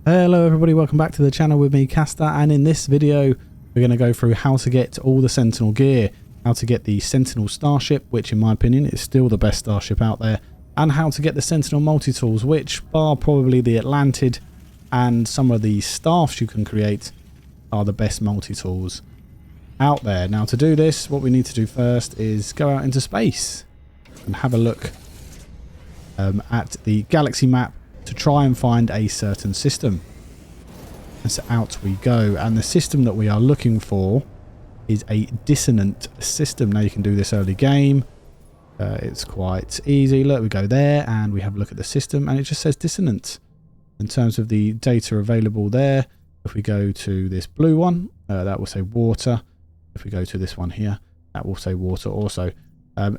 Hello everybody, welcome back to the channel with me, Caster, and in this video we're going to go through how to get all the Sentinel gear, how to get the Sentinel starship, which in my opinion is still the best starship out there, and how to get the Sentinel multi-tools, which bar probably the Atlantid and some of the staffs you can create are the best multi-tools out there. Now to do this, what we need to do first is go out into space and have a look at the galaxy map to try and find a certain system. And so out we go, and the system that we are looking for is a dissonant system. Now you can do this early game, it's quite easy. Look, we go there and we have a look at the system and it just says dissonant in terms of the data available there. If we go to this blue one, that will say water. If we go to this one here, that will say water also.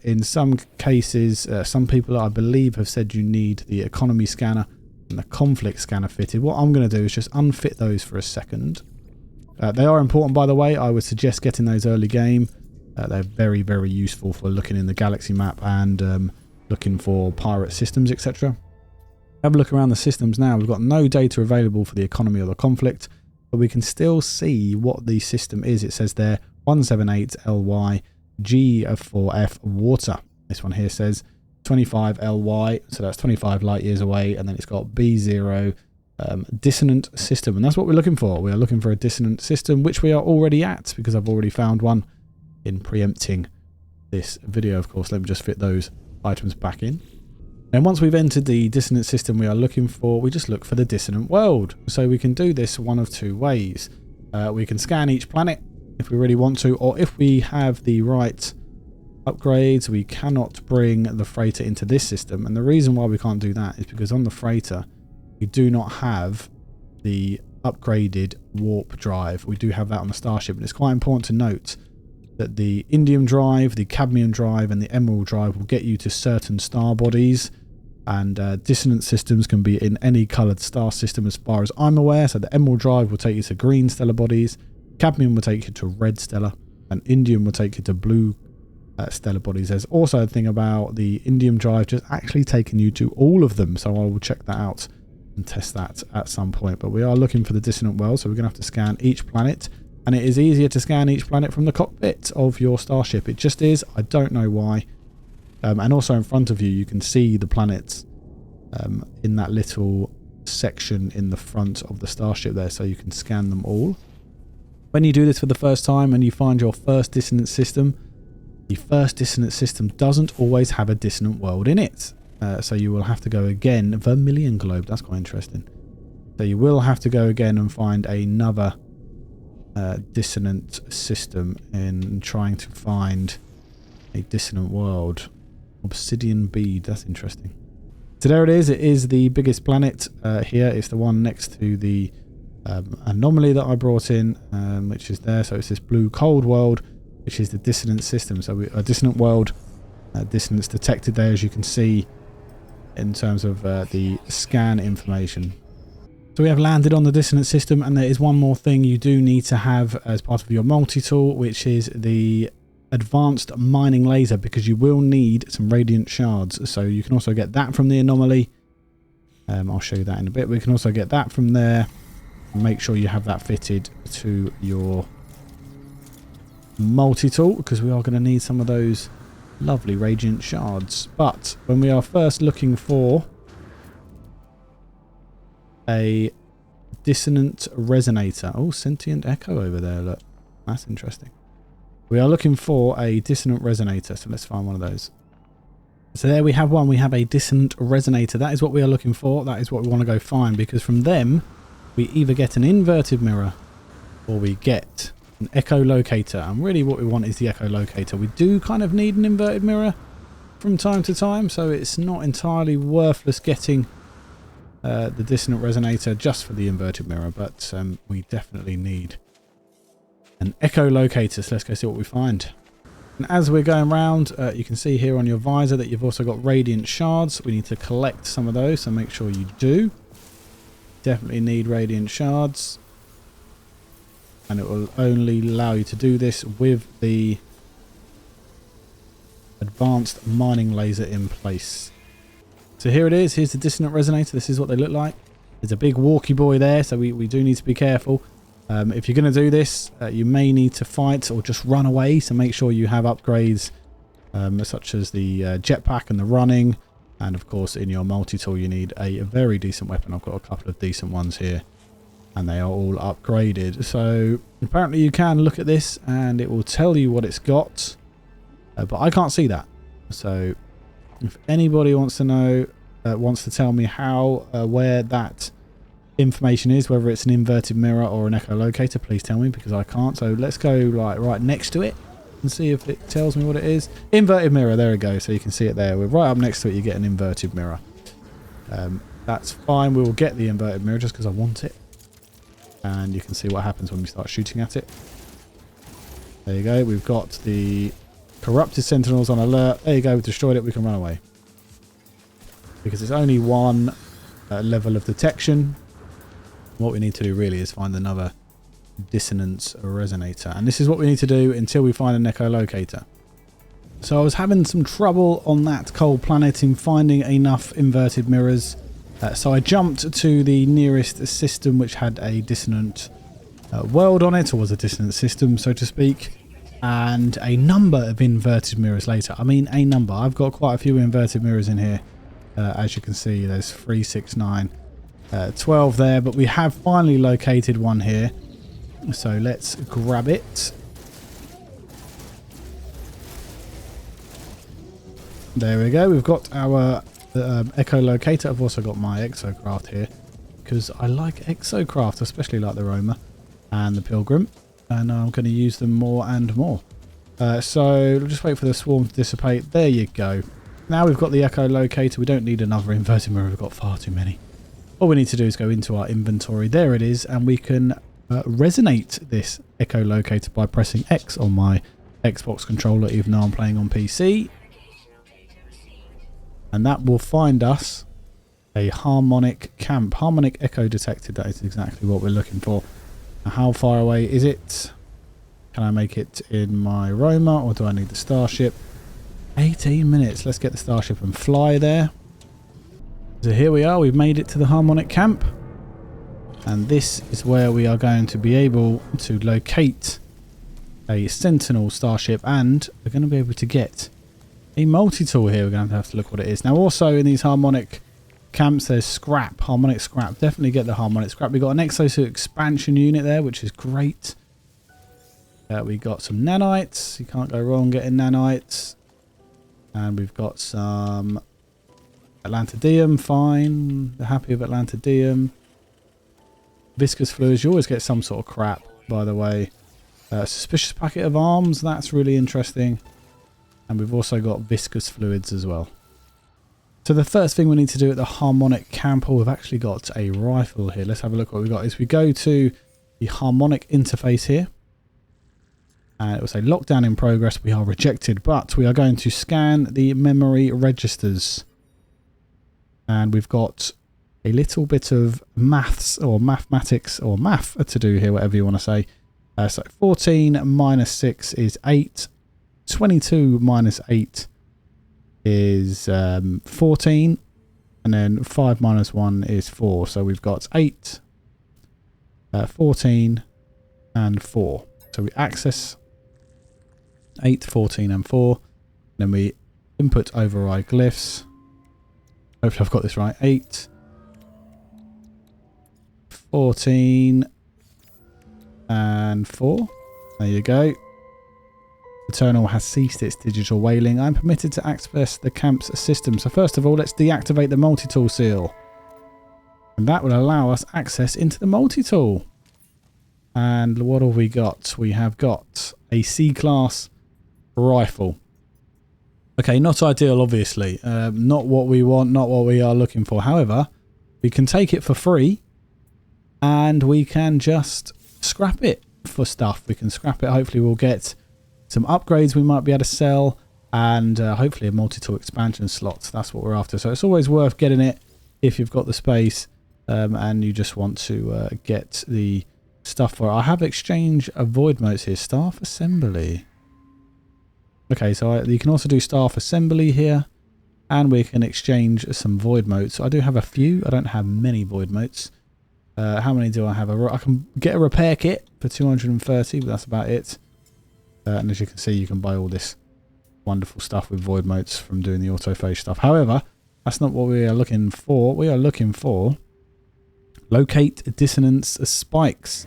In some cases, some people I believe have said you need the economy scanner and the conflict scanner fitted. What I'm going to do is just unfit those for a second. They are important, by the way. I would suggest getting those early game. They're very, very useful for looking in the galaxy map and looking for pirate systems, etc. Have a look around the systems now. We've got no data available for the economy or the conflict, but we can still see what the system is. It says there 178 LY G4F water. This one here says 25 LY, so that's 25 light years away, and then it's got B0 dissonant system, and that's what we're looking for. We are looking for a dissonant system, which we are already at because I've already found one in preempting this video. Of course, let me just fit those items back in. And once we've entered the dissonant system we are looking for, we just look for the dissonant world. So we can do this one of two ways. We can scan each planet if we really want to, or if we have the right upgrades, we cannot bring the freighter into this system. And the reason why we can't do that is because on the freighter we do not have the upgraded warp drive. We do have that on the starship, and it's quite important to note that the indium drive, the cadmium drive and the emerald drive will get you to certain star bodies, and dissonant systems can be in any coloured star system as far as I'm aware. So the emerald drive will take you to green stellar bodies, cadmium will take you to red stellar, and indium will take you to blue stellar bodies. There's also a thing about the indium drive just actually taking you to all of them, so I will check that out and test that at some point. But we are looking for the dissonant world, so we're going to have to scan each planet, and it is easier to scan each planet from the cockpit of your starship. It just is. I don't know why. And also in front of you, you can see the planets in that little section in the front of the starship there, so you can scan them all. When you do this for the first time and you find your first dissonant system, the first dissonant system doesn't always have a dissonant world in it. So you will have to go again. Vermilion globe, that's quite interesting. So you will have to go again and find another dissonant system in trying to find a dissonant world. Obsidian bead, that's interesting. So there it is. It is the biggest planet here. It's the one next to the anomaly that I brought in, which is there. So it's this blue cold world, which is the dissonant system. So a dissonant world, dissonance detected there, as you can see in terms of the scan information. So we have landed on the dissonant system, and there is one more thing you do need to have as part of your multi-tool, which is the advanced mining laser, because you will need some radiant shards. So you can also get that from the anomaly. I'll show you that in a bit. We can also get that from there. Make sure you have that fitted to your multi-tool, because we are going to need some of those lovely radiant shards. But when we are first looking for a dissonant resonator, oh, sentient echo over there, look, that's interesting. We are looking for a dissonant resonator, so let's find one of those. So there we have one. We have a dissonant resonator. That is what we are looking for. That is what we want to go find, because from them we either get an inverted mirror or we get an echolocator. And really what we want is the echolocator. We do kind of need an inverted mirror from time to time, so it's not entirely worthless getting the dissonant resonator just for the inverted mirror, but we definitely need an echolocator. So let's go see what we find. And as we're going around, you can see here on your visor that you've also got radiant shards. We need to collect some of those, so make sure you do. Definitely need radiant shards, and it will only allow you to do this with the advanced mining laser in place. So here it is. Here's the dissonant resonator. This is what they look like. There's a big walkie boy there, so we do need to be careful. If you're going to do this, you may need to fight or just run away, so make sure you have upgrades such as the jetpack and the running. And of course, in your multi-tool, you need a very decent weapon. I've got a couple of decent ones here, and they are all upgraded. So apparently you can look at this and it will tell you what it's got, but I can't see that. So if anybody wants to know, wants to tell me how, where that information is, whether it's an inverted mirror or an echolocator, please tell me, because I can't. So let's go like right next to it and see if it tells me what it is. Inverted mirror, there we go. So you can see it there. We're right up next to it. You get an inverted mirror. That's fine. We will get the inverted mirror just because I want it. And you can see what happens when we start shooting at it. There you go. We've got the corrupted sentinels on alert. There you go. We've destroyed it. We can run away. Because it's only one level of detection. What we need to do really is find another dissonance resonator. And this is what we need to do until we find an echolocator. So I was having some trouble on that cold planet in finding enough inverted mirrors. So I jumped to the nearest system which had a dissonant world on it, or was a dissonant system, so to speak. And a number of inverted mirrors later. I mean, a number. I've got quite a few inverted mirrors in here. As you can see, there's 3, 6, 9, 12 there. But we have finally located one here. So let's grab it. There we go. We've got our echolocator. I've also got my exocraft here, because I like exocraft, especially like the Roma and the Pilgrim. And I'm going to use them more and more. So just wait for the swarm to dissipate. There you go. Now we've got the echolocator. We don't need another inverted mirror. We've got far too many. All we need to do is go into our inventory. There it is. And we can resonate this echolocator by pressing X on my Xbox controller, even though I'm playing on PC. And that will find us a harmonic camp. Harmonic echo detected. That is exactly what we're looking for. Now, how far away is it? Can I make it in my Roma, or do I need the starship? 18 minutes. Let's get the starship and fly there. So here we are. We've made it to the harmonic camp. And this is where we are going to be able to locate a Sentinel starship, and we're going to be able to get a multi-tool here. We're going to have to look what it is. Now also in these harmonic camps there's scrap, harmonic scrap. Definitely get the harmonic scrap. We've got an exosuit expansion unit there, which is great. We got some nanites. You can't go wrong getting nanites. And we've got some Atlantidium. Fine. They're happy with Atlantidium. Viscous fluids. You always get some sort of crap, by the way. Suspicious packet of arms. That's really interesting. And we've also got viscous fluids as well. So the first thing we need to do at the harmonic camp, we've actually got a rifle here. Let's have a look what we've got. Is we go to the harmonic interface here. And it will say lockdown in progress. We are rejected, but we are going to scan the memory registers. And we've got a little bit of maths or mathematics or math to do here, whatever you want to say. So 14 minus 6 is 8. 22 minus 8 is 14. And then 5 minus 1 is 4. So we've got 8, 14 and 4. So we access 8, 14 and 4. Then we input override glyphs. Hopefully I've got this right. 8, 14 and 4. There you go. The terminal has ceased its digital whaling. I'm permitted to access the camp's system. So first of all, let's deactivate the multi-tool seal. And that will allow us access into the multi-tool. And what have we got? We have got a C-class rifle. Okay, not ideal, obviously. Not what we want, not what we are looking for. However, we can take it for free. And we can just scrap it for stuff. We can scrap it. Hopefully we'll get some upgrades we might be able to sell, and hopefully a multi-tool expansion slot. That's what we're after. So it's always worth getting it if you've got the space and you just want to get the stuff for it. I have exchange avoid modes here. Staff assembly. Okay, so you can also do staff assembly here. And we can exchange some void motes. I do have a few. I don't have many void motes. How many do I have? I can get a repair kit for 230, but that's about it. And as you can see, you can buy all this wonderful stuff with void motes from doing the autophage stuff. However, that's not what we are looking for. We are looking for locate dissonance spikes.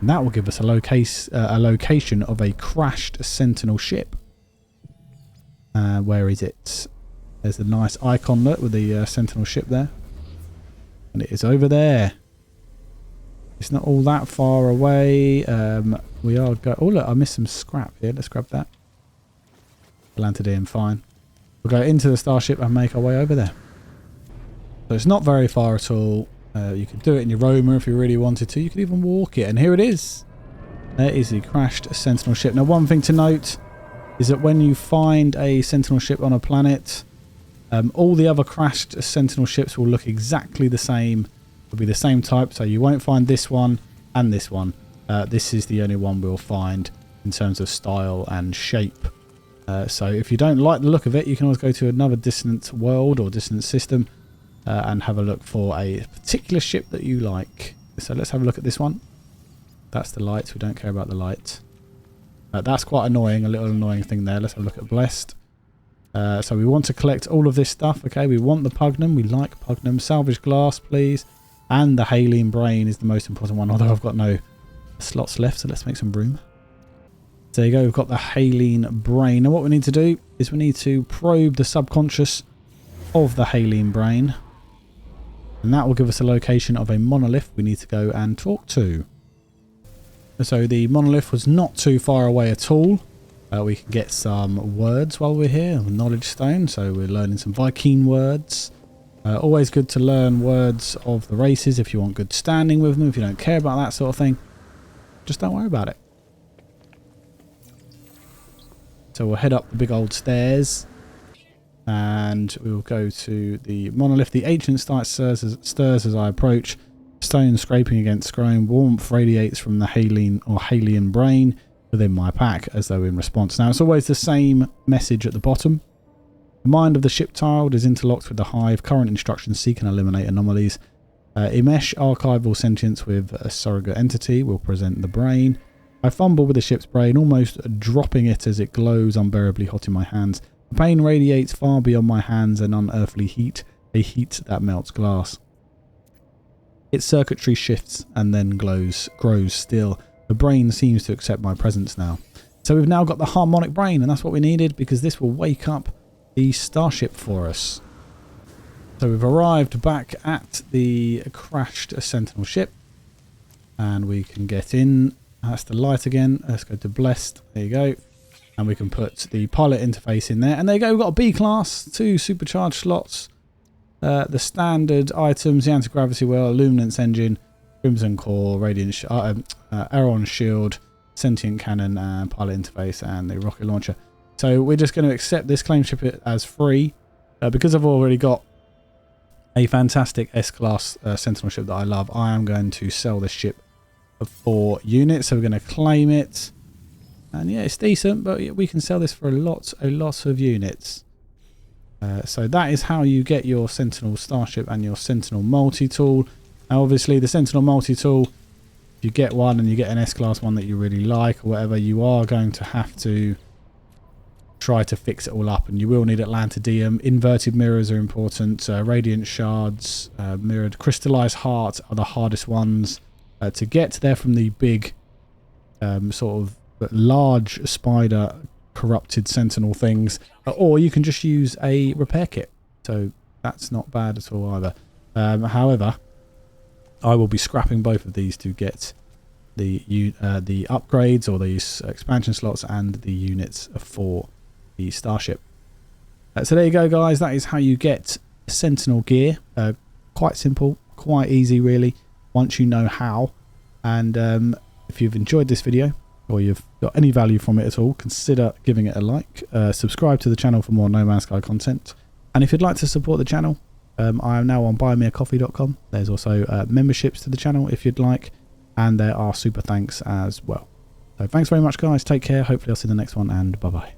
And that will give us a location of a crashed Sentinel ship. Where is it? There's a nice icon, look, with the Sentinel ship there. And it is over there. It's not all that far away. We are go. Oh look, I missed some scrap here. Let's grab that. Landed in fine. We'll go into the starship and make our way over there. So it's not very far at all. You could do it in your roamer if you really wanted to. You could even walk it. And here it is. There is the crashed Sentinel ship. Now one thing to note is that when you find a Sentinel ship on a planet, all the other crashed Sentinel ships will look exactly the same. Will be the same type, so you won't find this one and this one. This is the only one we'll find in terms of style and shape. So if you don't like the look of it, you can always go to another dissonant world or dissonant system and have a look for a particular ship that you like. So let's have a look at this one. That's the light. We don't care about the light. That's quite annoying, a little annoying thing there. Let's have a look at Blessed. So we want to collect all of this stuff. Okay, we want the Pugnum. We like Pugnum. Salvage glass, please. And the Haline brain is the most important one, although I've got no slots left, so let's make some room. There you go, we've got the Haline brain. Now what we need to do is we need to probe the subconscious of the Haline brain. And that will give us a location of a monolith we need to go and talk to. So the monolith was not too far away at all. We can get some words while we're here, knowledge stone, so we're learning some Viking words. Always good to learn words of the races if you want good standing with them. If you don't care about that sort of thing, just don't worry about it. So we'll head up the big old stairs and we'll go to the monolith. The ancient start stirs as I approach. Stone scraping against scrone. Warmth radiates from the Haline or Halian brain within my pack as though in response. Now it's always the same message at the bottom. The mind of the ship child is interlocked with the hive. Current instructions seek and eliminate anomalies. Imesh archival sentience with a surrogate entity will present the brain. I fumble with the ship's brain, almost dropping it as it glows unbearably hot in my hands. The pain radiates far beyond my hands, an unearthly heat, a heat that melts glass. Its circuitry shifts and then grows still. The brain seems to accept my presence now. So we've now got the harmonic brain, and that's what we needed because this will wake up the starship for us. So we've arrived back at the crashed Sentinel ship and we can get in. That's the light again. Let's go to Blessed. There you go. And we can put the pilot interface in there. And there you go. We've got a B class, 2 supercharged slots. The standard items, the anti-gravity wheel, luminance engine, crimson core, radiant Aeron shield, sentient cannon, and pilot interface, and the rocket launcher. So we're just going to accept this claim ship as free because I've already got a fantastic S-Class Sentinel ship that I love. I am going to sell this ship for 4 units. So we're going to claim it. And yeah, it's decent, but we can sell this for a lot of units. So that is how you get your Sentinel Starship and your Sentinel multi-tool. Now obviously the Sentinel multi-tool, if you get one and you get an S-Class one that you really like or whatever, you are going to have to try to fix it all up, and you will need Atlantidium. Inverted mirrors are important. Radiant shards, mirrored crystallized heart are the hardest ones to get. They're from the big sort of large spider corrupted Sentinel things, or you can just use a repair kit, so that's not bad at all either. However, I will be scrapping both of these to get the upgrades or these expansion slots and the units for the Starship. So there you go, guys. That is how you get Sentinel gear. Quite simple, quite easy really, once you know how. And if you've enjoyed this video or you've got any value from it at all, consider giving it a like. Subscribe to the channel for more No Man's Sky content. And if you'd like to support the channel, I am now on buymeacoffee.com. There's also memberships to the channel if you'd like, and there are super thanks as well. So thanks very much, guys. Take care. Hopefully I'll see you in the next one, and bye bye.